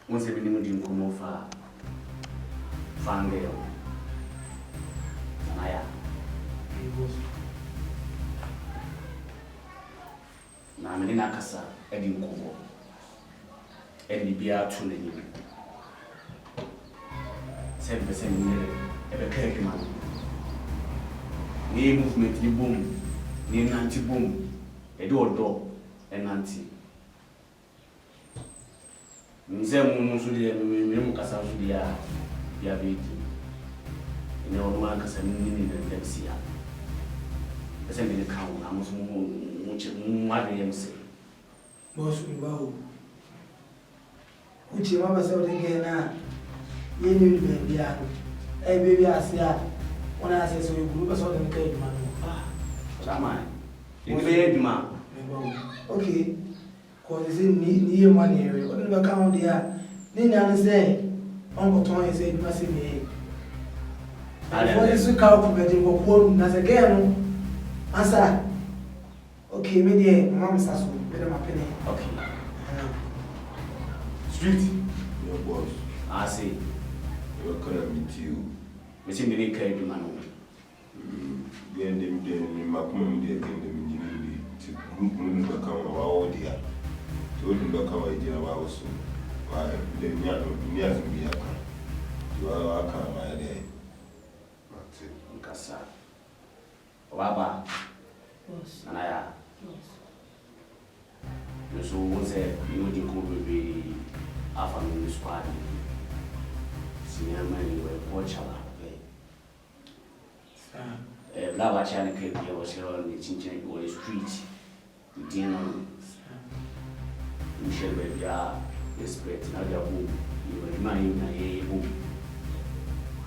Once every minute come off Fangale. Naya. Na me na kasa edi nkobo. Edi bia to na ni. 7% ni ebe keke man. Ni movement ni boom. Ni nanti boom. Edi odo enanti. Nze mu so de me kasa so de ya beji. Ni ono ma kasa ni na sia. Ese me ka wo amuso mu adem se. Boss mbawo. Uchi mama se o de ge na ye ni be bia. Eh baby asia. Ona se so group so de ka eduma no. Chama. Ni be eduma. Okay. Cause ni ye money area. What do ka on dia? Ni na say on go ton say eduma se me. For this week out be dey go ko na se ge no. Answer. Okay, me dey mama saso. Me dey my penny. Okay. Street. Your boss. I see. You're gonna meet you. Me see me care eduma no. Then them makum dey dem engineer the group no be come wa dia. To dem be come idea wa so. Wa dem ni as me aka. You are aka ma dey. Mate. Nkasa. Waba. Yes. Anaya. Yes. You so won't say you know the could be a family squad. Senior man were watchable. Lava China came here was here on the Chinchin or the street. Dinner. You shall be a spread. Now you're boom. You remind me, boom.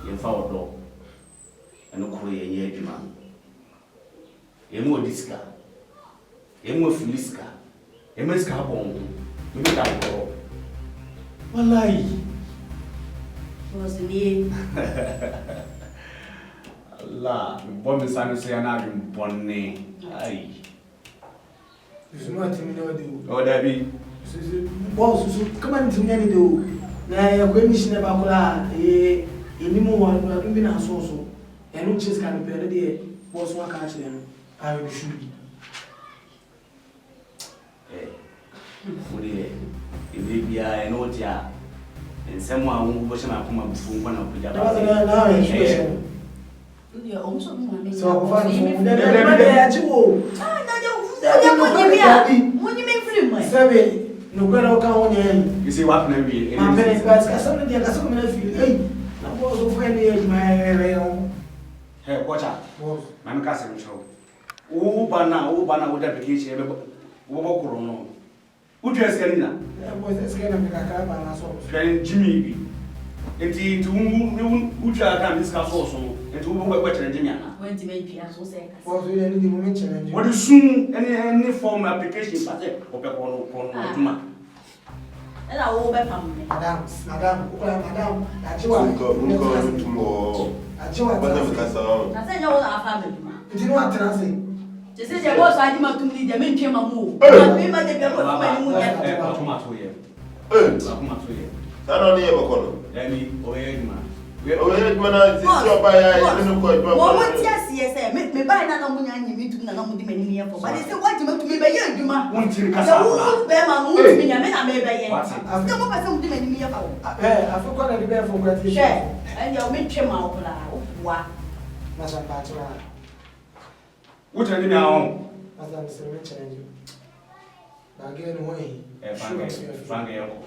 You found dog. And no Korea, ye man. Emo diska. Emo filiska. Emo ska bon. You make that go. Wallahi. Was the Allah, bon me sanu se na dum bonne. Ai. You smart me no do. O da bi. Boss so come on to me do. Na ya ko mission ba kula eni mu wa no bi na so so. E no chase kan be dey boss wa ka chire no. I will shoot. Uri bia e no dia. Ensemo a wo bo se na kuma bufu nko na kuja ba. Na expression. Yeah, almost no. So go find you. Na chiwo. Ah, na je money me free man. Sabe, no kwela ka onye. You see what na bi. Ma pere ka so na dia ka so me na feel. Hey, na boss of any my Hey, kocha. boss. Man ka se mcho. Wo bana wo da vacation e be wo bo kuro no. Wo dress ka ni na. Boss eske na me ka ka ba na so. Friend Jimmy bi. Enti tu wo twa ka miska so so. Enti wo bo kwetene Jimmy ana. Went to make pia so say ka. Boss we any the moment challenge. What is soon any form application pate ope kono tuma. Ela wo be pam me. Madam, madam, ajiwa. Nko tumo. Ajiwa. Bana me kasa. Na say nya wo na afa be duma. Nti no atena se. Je say je boss adi ma tum ni de me ntwe ma mu. Na me ma de bia ko ma ni mu ya. Tuma to ye. Tuma to ye. Sana ni e bakono. Yami oye ma. Oye mana sisi oba ya no ko ipa. Wo mo ti asie say me ba na mu nya nyi mi tum na mu di mani mi efo. Ba de say what ma tum be ye adwuma. Wonti kasa wo be ma mu tum nya me na me be ye. After mo pa say mu di mani mi efo. Afiko na di be for kwati. She, and you me twe ma okla, opwa. Na san pa twa. What are you now? As I'm saying challenge. Ba ge no way. Fanga yako.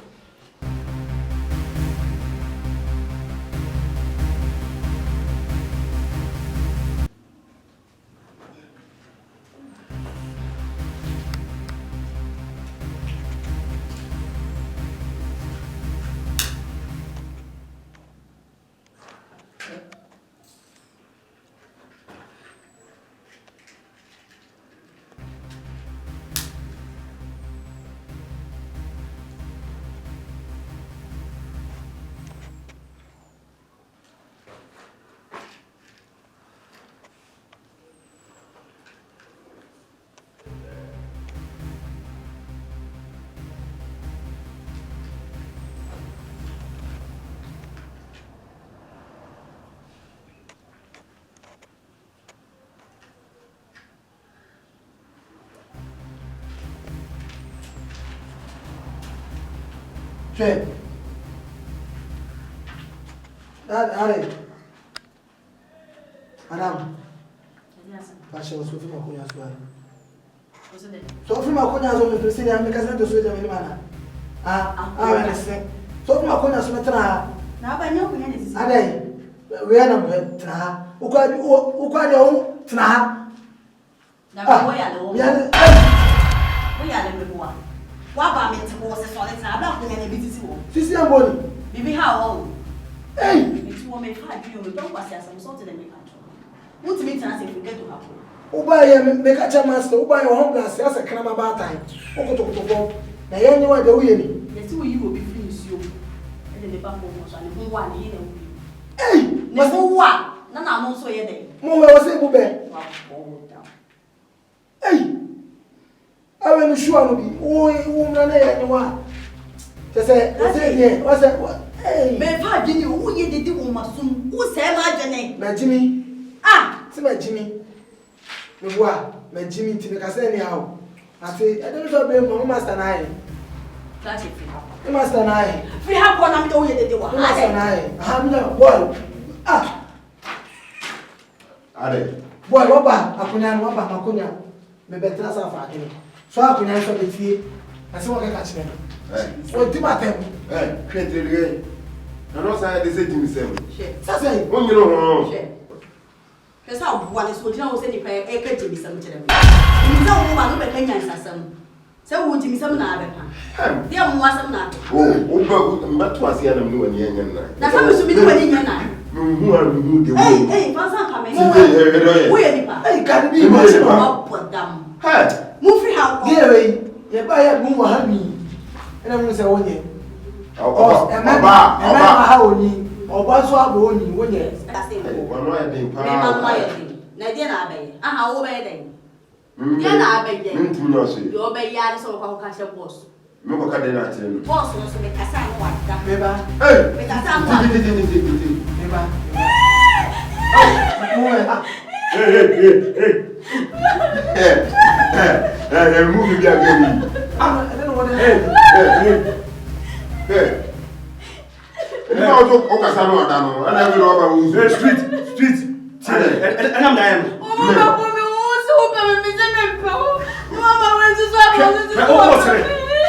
Che. Are. Madam. Pasha usofi makonya swali. So fi makonya zo me se ya me kasa to so ja me mana. We se. So fi makonya so metra. Na ba nya kunya ne sisi. Adai. We na metra. Ukwa de o tra. Na ko ya do. Ya. Wo ya le me boa. Wa ba me te ko se so le tra ba kunya ne bitisi wo. Sisi amboni. Bibi ha wo. Hey. It's wo me fa bi o me don kwase asam so te de me ka. Won't me tell us if we get to happen. Ubaye me ka cha master, ubaye ho gas ya se kana ba tan. Okotokoto. Na ye nyi wa de wo ye ni. Yes, we you will be free so. And the back of us and who one here. Hey, Ne ho wa. Na na no so ye dey. mo we wo se bu be. Hey. Awe no sure no bi. Wo mra na ye ni wa. Say dey, o say hey. Me fa gini wo ye dedi wo masum. Wo se ma adwene. Na Jimmy. Si ma Jimmy. Me boa, ma Jimmy ti me ka say ni hawo. Ati e dey so be mo master na ai. That's it. E master na ai. Free have one am do ye dedi wa. Master na ai. Ha mi na boy. Are. Boy, waba akunya no waba makunya. Me betra sa fa kini. So akunya so betie. Ase wo ka kire no. O ti matem. Kwetrege. Na no say dey say Jimmy sem. Sa say. Won you know. Kesa wo ne so dina wo se ni pa e ka Jimmy sem kire me. Ni za wo ma no be ka nyan sasam. Se wo Jimmy sem na abepa. Dia mo asem na. O ba matu asia na mu wani enyan na. Na sa me so mi ni wani nyan na. Mu anu de wo. Hey, fansa pa me. Wo ye ni pa. Hey, can be mo se no. Podam. Mu free ha. Dia we. Ye ba ya mu wa ha mi. Ena mu se wonye. Oba ha oni. Oba so abo oni wonye. Wano ya den pa. Me mama ye den. Na dia na abaye. Aha wo be den. Dia na abaye. Ntu no so. Yo be ya so kwa ka she boss. Me ko ka den na tire no. Boss no so me kasa no wada. Me ba. Hey. Me ba. Hey, move me again. I don't know what Hey. Ni ma ojo o ka sa no ada no. Ana we ro ba wo. Street. And I'm dying. Oh, me so pe me se me pe. Mama we so so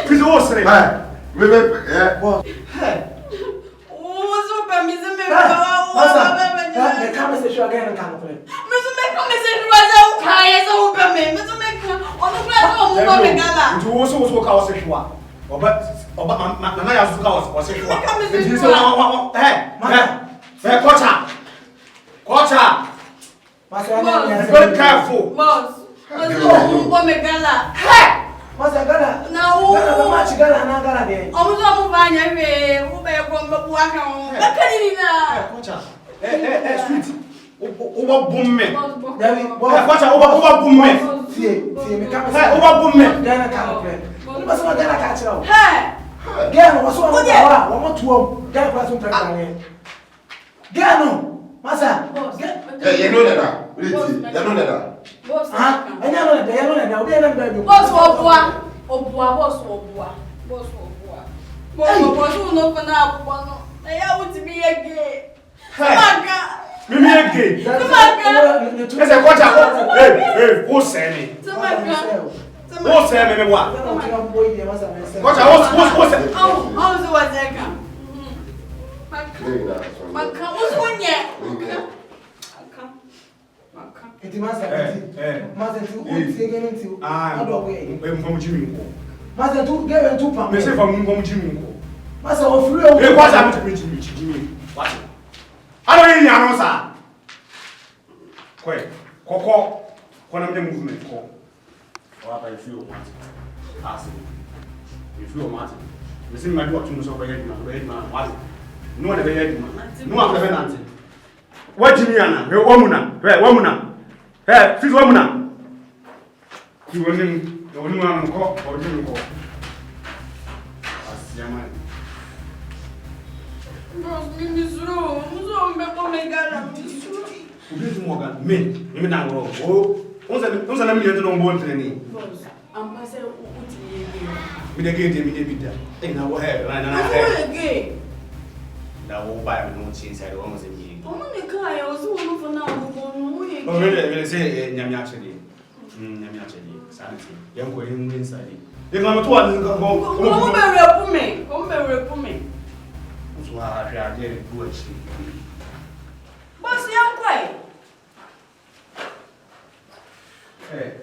Please o sere. Me boss. Oh, so pe me se me pe. Me come say show again kan ko. Me so me come say ruaza o kai so pe me. Me so me ono class o mo me gala. Nti wo so ka wo se hwa. Oba na ya so ka wo se hwa. Nti so Kocha. Very careful. Boss. Mo me gala. Masa gala. Na o. Gala match gala na gala de. Omo so mo ba nya we, wo be ko mbu aka ho. Ba kani na. Kocha. Street. Oba bomme. David, Kocha oba bomme. See, me come Hey, oba bomme. Gala kan ko. Ni ba so gala ka chira o. Hey. Gala wo so wo wa, wo mo tuo. Gala kwa so pressure ni. Gala Masa. You know that. Really? You know that. Boss. Ah, anya no da, you know that. Obi na ba. Boss obua. Boss obua. Boss no fa na akwa no. Na ya wuti bi ege. Maka. Mimi ege. Maka. Ese Kocha. Hey, who say me? Who say me boa? Kocha, who say? How is what zeka? Maka usonye. Eti masa tu utige nti. Ado we. Mfam Jimmy nko. Masa tu gewe tu pa. Me say mfam Jimmy nko. Masa o free o. E Kocha me Jimmy. What? I don't hear you sir. Koko. Kona me movement ko. What I feel what? Ask me. If you want. Me say me do what you so be head man. What? No one be head man. No one be nanti. What Jimmy ana? We wamuna. Hey, please wamuna. You want me ko or Jimmy ko. Asiama. Boss, me suru. Muzo mbe ko me gala. Ubi tu moga. Me Dangoro. Oh, onza na mi yetu no mbo training. Boss, I'm passing uti. Me the gay, me the bidder. Ain't no hair, and I have gay. Now, we'll buy no change. I was in here. I'm on the car. I was one for now. Oh, really? Say, Yamachadi. Yamachadi. Sanity. Young Queen inside. You're not one. Come back, me. So I did do it. What's young quiet? Hey.